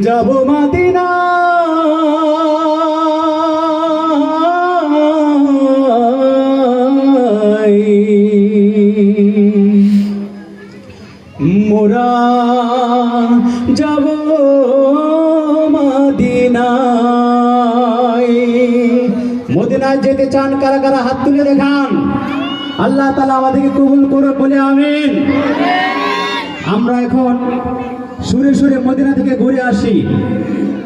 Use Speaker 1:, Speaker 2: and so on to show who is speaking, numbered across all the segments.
Speaker 1: যাব মদিনা মোরা যাব মদিনায় যেতে চান কারা কারা হাত তুলে দেখান। আল্লাহ তাআলা আমাদেরকে কবুল করুন বলে আমিন। আমরা এখন সুরে সুরে মদিনা থেকে ঘুরে আসি।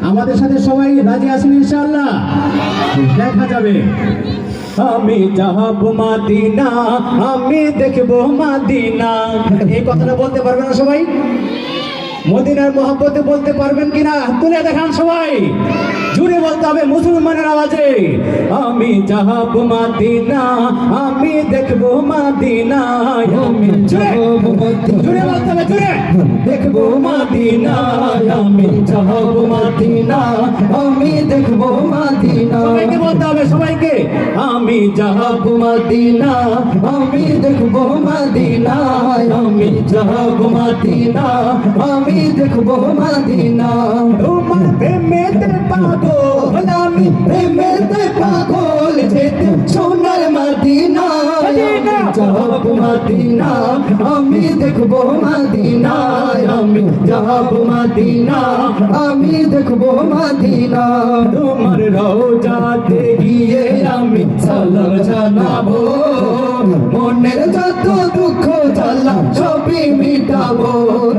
Speaker 1: আমাদের সাথে সবাই রাজি আছেন ইনশাআল্লাহ? দেখা যাবে। আমি যাব মদিনা, আমি দেখব মদিনা। এই কথাটা বলতে পারবেন না সবাই? মদিনার মহব্বতে বলতে পারবেন কিনা তুলে দেখান সবাই। জুড়ে বলতে হবে মুসলমানের আওয়াজে। আমি যাব মদিনা, আমি দেখব মদিনা। আমি যাব মদিনা, জুড়ে বলতে হবে, জুড়ে দেখব মদিনা। আমি যাব মদিনা, আমি দেখব মদিনা। সবাইকে বলতে হবে, সবাইকে। আমি যাব মদিনা, আমি দেখব মদিনা। আমি যাব মদিনা, আমি দেখব মদিনা। তোমার প্রেমেতে পাগল, আমি প্রেমেতে পাগল। যেতে সোনার মদিনা, যাব মদিনা, আমি দেখব মদিনা। আমি যাব মদিনা, আমি দেখব মদিনা। তোমার রওজাতে গিয়ে আমি সালাম জানাবো। মনের যত দুঃখ জ্বালা সবই মিটাবো।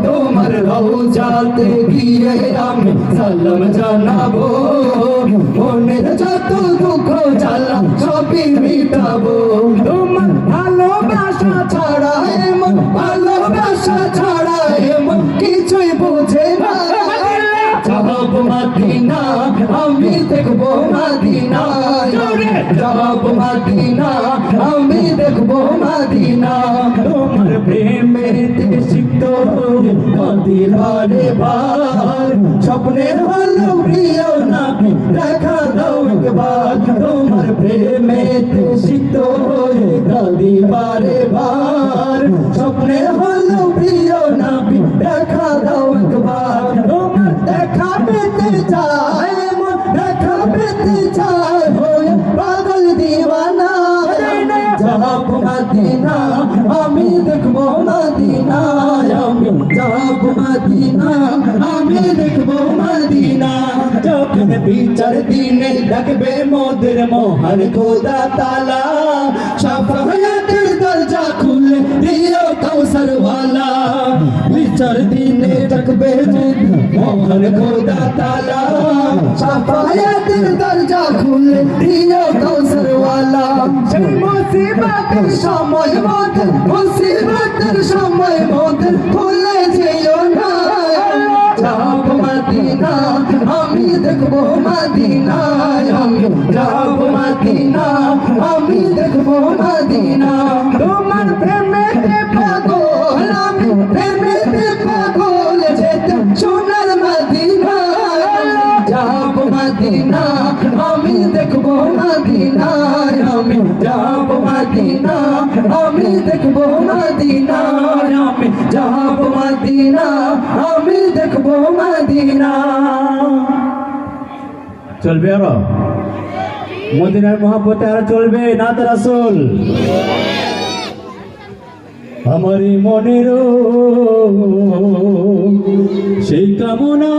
Speaker 1: তোমার রওজাতে গিয়ে আমি সালাম জানাবো। মনের যত দুঃখ জ্বালা সবই মিটাবো। তোমার ভালোবাসা ছাড়া এমন, ভালোবাসা ছাড়া এমন কিছুই বুঝে না। যাব মদিনা, আমি দেখব মদিনা। যাব মদিনা, আমি দেখব মদিনা। তোমার প্রেমেতে সিক্ত দিলারে বার। স্বপ্নের হলো প্রিয় না দেখা দাও একবার। তোমার প্রেমেতে সিক্ত দিলারে বার। স্বপ্নের হলো প্রিয় না দেখা দাও একবার। তোমার দেখা পেতে চাই, দেখা পেতে চাই, হয়ে পাগল দিওয়ানা। যাব মদিনা, আমি দেখব মদিনা। আমি যাব মদিনা, আমি দেখব মদিনা। যখন বিচার দিনে ডাকবে মোদের মহান খোদা তাআলা। শাফায়াতের দরজা খুলে দিও কাউসার ওয়ালা। বিচার দিনে ডাকবে মহান খোদা তাআলা। শাফায়াতের দরজা খুলে দিও কাউসার ওয়ালা। সেই মুসিবতের সময় মোদের, মুসিবতের সময় মোদের ভুলে যেও না। যাব মদিনা, আমি দেখব মদিনা। আমি যাব মদিনা, আমি দেখব মদিনা। তোমার প্রেমেতে পাগল, আমি প্রেমেতে পাগল। যেতে সোনার মদিনা। যাব মদিনা, আমি দেখব মদিনা। আমি যাব মদিনা, আমি দেখব মদিনা। আমি যাব মদিনা, আমি দেখব মদিনা। চলবে আরো মদিনার মহব্বতে আর চলবে না তো রাসূল। আমারই মনের সেই কামনা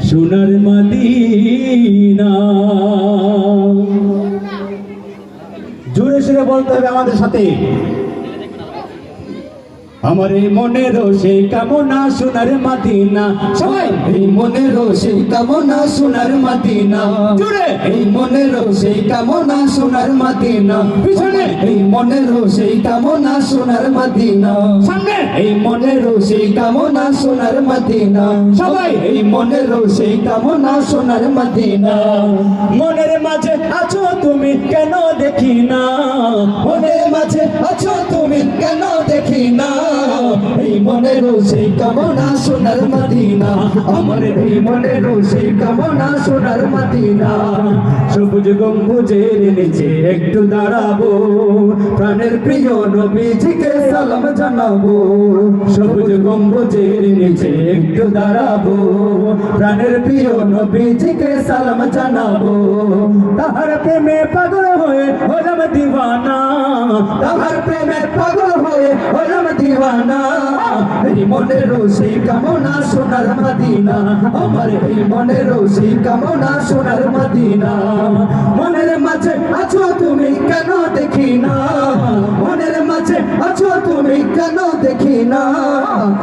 Speaker 1: সোনার মদিনা। জোরে সুরে বলতে হবে আমাদের সাথে। আমার এই মনের সেই কামনা সোনার মদিনা। সবাই এই মনের সেই কামনা সোনার মদিনা। জোরে এই মনের সেই কামনা সোনার মদিনা। পিছনে এই মনের সেই কামনা সোনার মদিনা। সামনে এই মনের সেই কামনা সোনার মদিনা। সবাই এই মনের সেই কামনা সোনার মদিনা। মনের মাঝে আছো তুমি কেন দেখি না। মনের মাঝে আছো তুমি কেন দেখি না। এই মনের সেই কামনা সোনার মদিনা আমার এই মনের সেই কামনা সোনার মদিনা সবুজ গম্বুজের নিচে একটু দাঁড়াবো প্রাণের প্রিয় নবীজিকে সালাম জানাবো সবুজ গম্বুজের নিচে একটু দাঁড়াবো প্রাণের প্রিয় নবীজিকে সালাম জানাবো তাহার প্রেমে পাগল হয়ে হলাম দিওয়ানা তাহার প্রেমে পাগল হয়ে হলাম দিওয়ানা এই মনের সেই কামনা সোনার মদিনা আমার এই মনের সেই কামনা সোনার মদিনা মনের মাঝে আছো তুমি কেন দেখি না মনের মাঝে আছো তুমি কেন দেখি না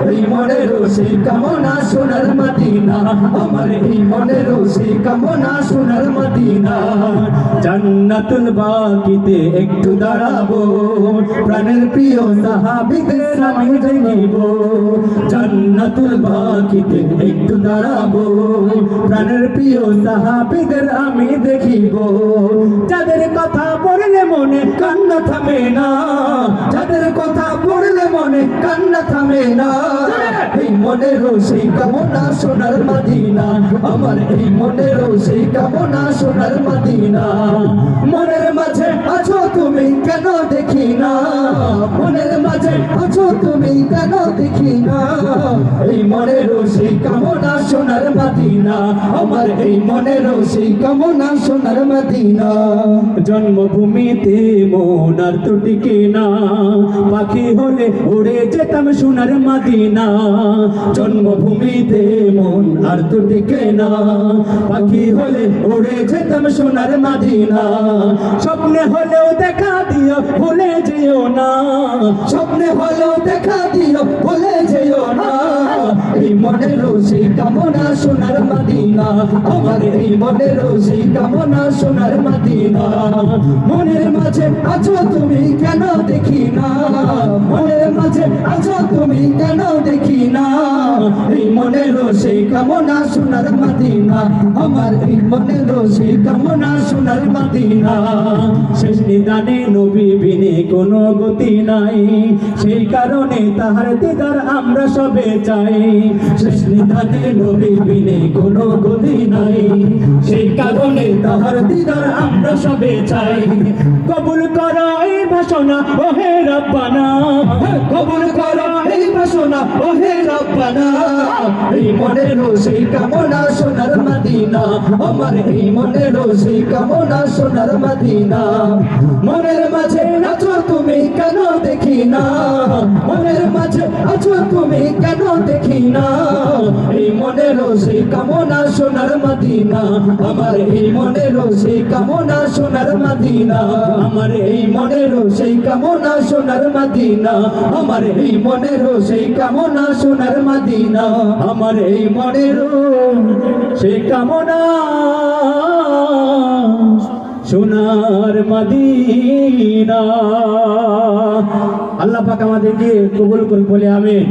Speaker 1: এই মনের সেই কামনা সোনার মদিনা আমার এই মনের সেই কামনা সোনার মদিনা জান্নাতুল বাকিতে একটু দাঁড়াবো প্রাণের প্রিয় সাহাবীদের আমি দেখিব জান্নাতুল বাকিতে একটু দাঁড়াবো প্রাণের প্রিয় সাহাবীদের আমি দেখিব যাদের কথা পড়লে মনে কান্না থামে না যাদের কথা পড়লে মনে কান্না থামে না এই মনের সেই কামনা সোনার মদিনা আমার এই মনের সেই কামনা সোনার মদিনা মনের মাঝে আছো তুমি কেন দেখি না মনের মাঝে আছো তুমি কেন দেখি না এই মনের সেই কামনা সোনার মদিনা আমার এই মনের সেই কামনা সোনার মদিনা জন্মভূমিতে মন আর তো টিকে না পাখি হলে উড়ে যেতাম সোনার মদিনা জন্মভূমিতে মন আর তো টিকে না পাখি হলে উড়ে যেতাম সোনার মদিনা স্বপ্নে হলেও দেখা দিও ভুলে যেও না স্বপ্নে হলেও দেখা দিও ভুলে যেও না এই মনের সেই কামনা সোনার মদিনা আমার এই মনের সেই কামনা সোনার মদিনা মনের মাঝে আছো তুমি কেন দেখি না মনের মাঝে আছো তুমি কেন দেখি না এই মনের সেই কামনা সোনার মদিনা আমার এই মনের সেই কামনা সোনার মদিনা শেষ নিদানে নবী বিনে কোনো গতি নাই সেই কারণে তাহার দিদার আমরা সবে চাই শেষ নিদানে নবী বিনে কোনো গতি নাই সেই কারণে তাহার দিদার আমরা সবে চাই কবুল করো এই বাসনা ওহে রব্বানা কবুল করো এই বাসনা ওহে রব্বানা এই মনের সেই কামনা সোনার মদিনা আমার এই মনের সেই কামনা সোনার মদিনা মনের মাঝে আছো তুমি কেন দেখি না মনের মাঝে আছো তুমি কেন দেখি না এই মনের সেই কামনা সোনার মদিনা আমার এই মনের সেই কামনা সোনার মদিনা আমার এই মনের সেই কামনা সোনার মদিনা আমার এই মনের সেই কামনা সোনার মদিনা আমার এই মনের সেই কামনা সোনার মদিনা আল্লাহ পাক আমাদেরকে কবুল করুন বলে আমিন।